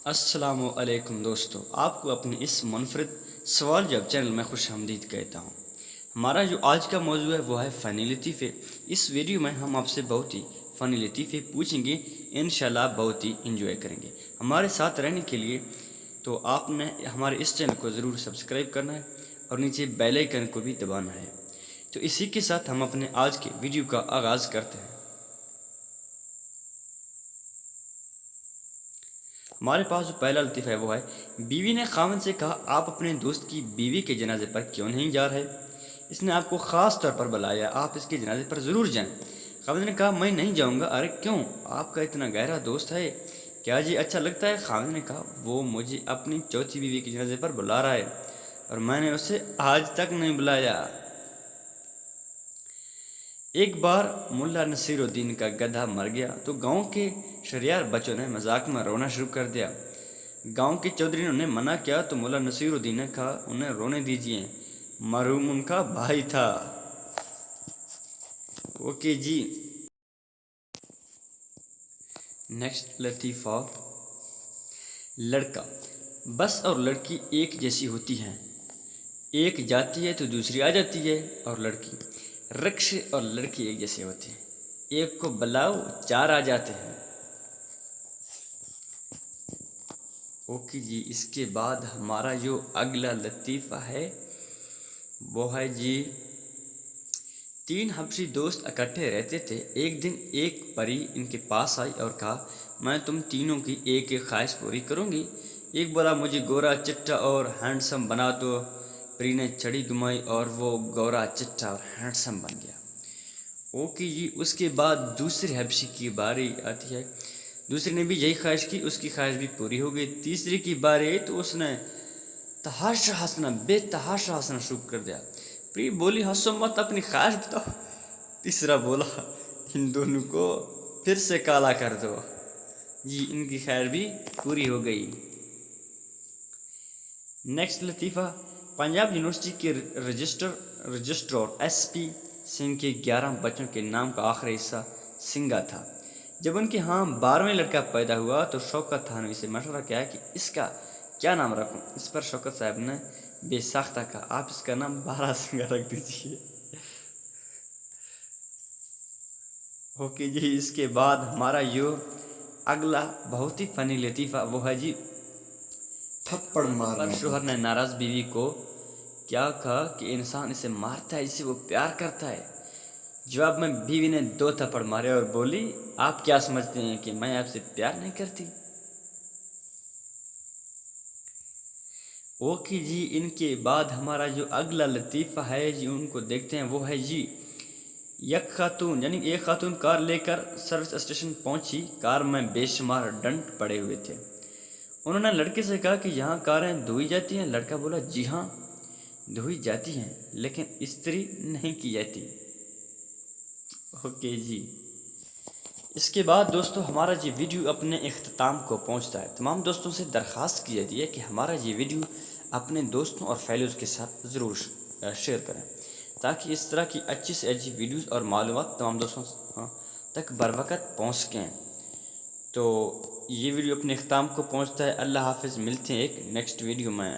السلام علیکم دوستو، آپ کو اپنے اس منفرد سوال جواب چینل میں خوش آمدید کہتا ہوں۔ ہمارا جو آج کا موضوع ہے وہ ہے فنی لطیفے۔ اس ویڈیو میں ہم آپ سے بہت ہی فنی لطیفے پوچھیں گے، انشاءاللہ آپ بہت ہی انجوائے کریں گے۔ ہمارے ساتھ رہنے کے لیے تو آپ نے ہمارے اس چینل کو ضرور سبسکرائب کرنا ہے اور نیچے بیل آئیکن کو بھی دبانا ہے۔ تو اسی کے ساتھ ہم اپنے آج کے ویڈیو کا آغاز کرتے ہیں۔ ہمارے پاس جو پہلا لطیفہ ہے وہ ہے، بیوی نے خاوند سے کہا آپ اپنے دوست کی بیوی کے جنازے پر کیوں نہیں جا رہے؟ اس نے آپ کو خاص طور پر بلایا، آپ اس کے جنازے پر ضرور جائیں۔ خاوند نے کہا میں نہیں جاؤں گا۔ ارے کیوں؟ آپ کا اتنا گہرا دوست ہے، کیا جی اچھا لگتا ہے؟ خاوند نے کہا وہ مجھے اپنی چوتھی بیوی کے جنازے پر بلا رہا ہے اور میں نے اسے آج تک نہیں بلایا۔ ایک بار ملا نصیر الدین کا گدھا مر گیا تو گاؤں کے شریار بچوں نے مذاق میں رونا شروع کر دیا۔ گاؤں کے چودھریوں نے منع کیا تو ملا نصیر الدین نے کہا انہیں رونے دیجیے، مرحوم ان کا بھائی تھا۔ اوکے جی، نیکسٹ لطیفہ۔ لڑکا، بس اور لڑکی ایک جیسی ہوتی ہیں، ایک جاتی ہے تو دوسری آ جاتی ہے۔ اور لڑکی، رکشے اور لڑکی ایک جیسے ہوتے ہیں، ایک کو بلاؤ چار آ جاتے ہیں۔ اوکے جی، اس کے بعد ہمارا جو اگلا لطیفہ ہے وہ ہے جی، تین حبشی دوست اکٹھے رہتے تھے۔ ایک دن ایک پری ان کے پاس آئی اور کہا میں تم تینوں کی ایک ایک خواہش پوری کروں گی۔ ایک بولا مجھے گورا چٹا اور ہینڈسم بنا دو۔ پری نے چھڑی گھمائی اور وہ گورا چٹا اور ہینڈسم بن گیا۔ اوکے جی، اس کے بعد دوسرے حبشی کی باری آتی ہے۔ دوسرے نے بھی یہی خواہش کی، اس کی خواہش بھی پوری ہو گئی۔ تیسری کی باری آئی تو اس نے تحاشا ہنسنا، بے تحاشا ہنسنا شروع کر دیا۔ پری بولی ہنسو مت، اپنی خواہش بتاؤ۔ تیسرا بولا ان دونوں کو پھر سے کالا کر دو۔ جی، ان کی خواہش بھی پوری ہو گئی۔ نیکسٹ لطیفہ۔ پنجاب یونیورسٹی کے رجسٹرار ایس پی سنگھ کے 11 بچوں کے نام کا آخری حصہ سنگا تھا۔ جب ان کے ہاں 12واں لڑکا پیدا ہوا تو شوکت تھانوی سے مشورہ کیا کہ اس کا کیا نام رکھوں؟ اس پر شوکت صاحب نے بے ساختہ کہا آپ اس کا نام 12 سنگا رکھ دیجیے۔ اوکے جی، اس کے بعد ہمارا جو اگلا بہت ہی فنی لطیفہ وہ ہے جی، تھپڑ مارنا۔ شوہر نے ناراض بیوی کو کیا کہا کہ انسان اسے مارتا ہے جسے وہ پیار کرتا ہے۔ جواب میں بیوی نے 2 تھپڑ مارے اور بولی آپ کیا سمجھتے ہیں کہ میں آپ سے پیار نہیں کرتی؟ اوکے جی، ان کے بعد ہمارا جو اگلا لطیفہ ہے جی ان کو دیکھتے ہیں وہ ہے جی، ایک خاتون کار لے کر سروس اسٹیشن پہنچی۔ کار میں بے شمار ڈنٹ پڑے ہوئے تھے۔ انہوں نے لڑکے سے کہا کہ یہاں کاریں دھوئی جاتی ہیں؟ لڑکا بولا جی ہاں دھوئی جاتی ہیں لیکن استری نہیں کی جاتی۔ اوکے جی، اس کے بعد دوستو ہمارا یہ ویڈیو اپنے اختتام کو پہنچتا ہے۔ تمام دوستوں سے درخواست کی جاتی ہے کہ ہمارا یہ ویڈیو اپنے دوستوں اور فیلوز کے ساتھ ضرور شیئر کریں تاکہ اس طرح کی اچھی سے اچھی ویڈیوز اور معلومات تمام دوستوں تک بر وقت پہنچ سکیں۔ تو یہ ویڈیو اپنے اختتام کو پہنچتا ہے۔ اللہ حافظ، ملتے ہیں ایک نیکسٹ ویڈیو میں۔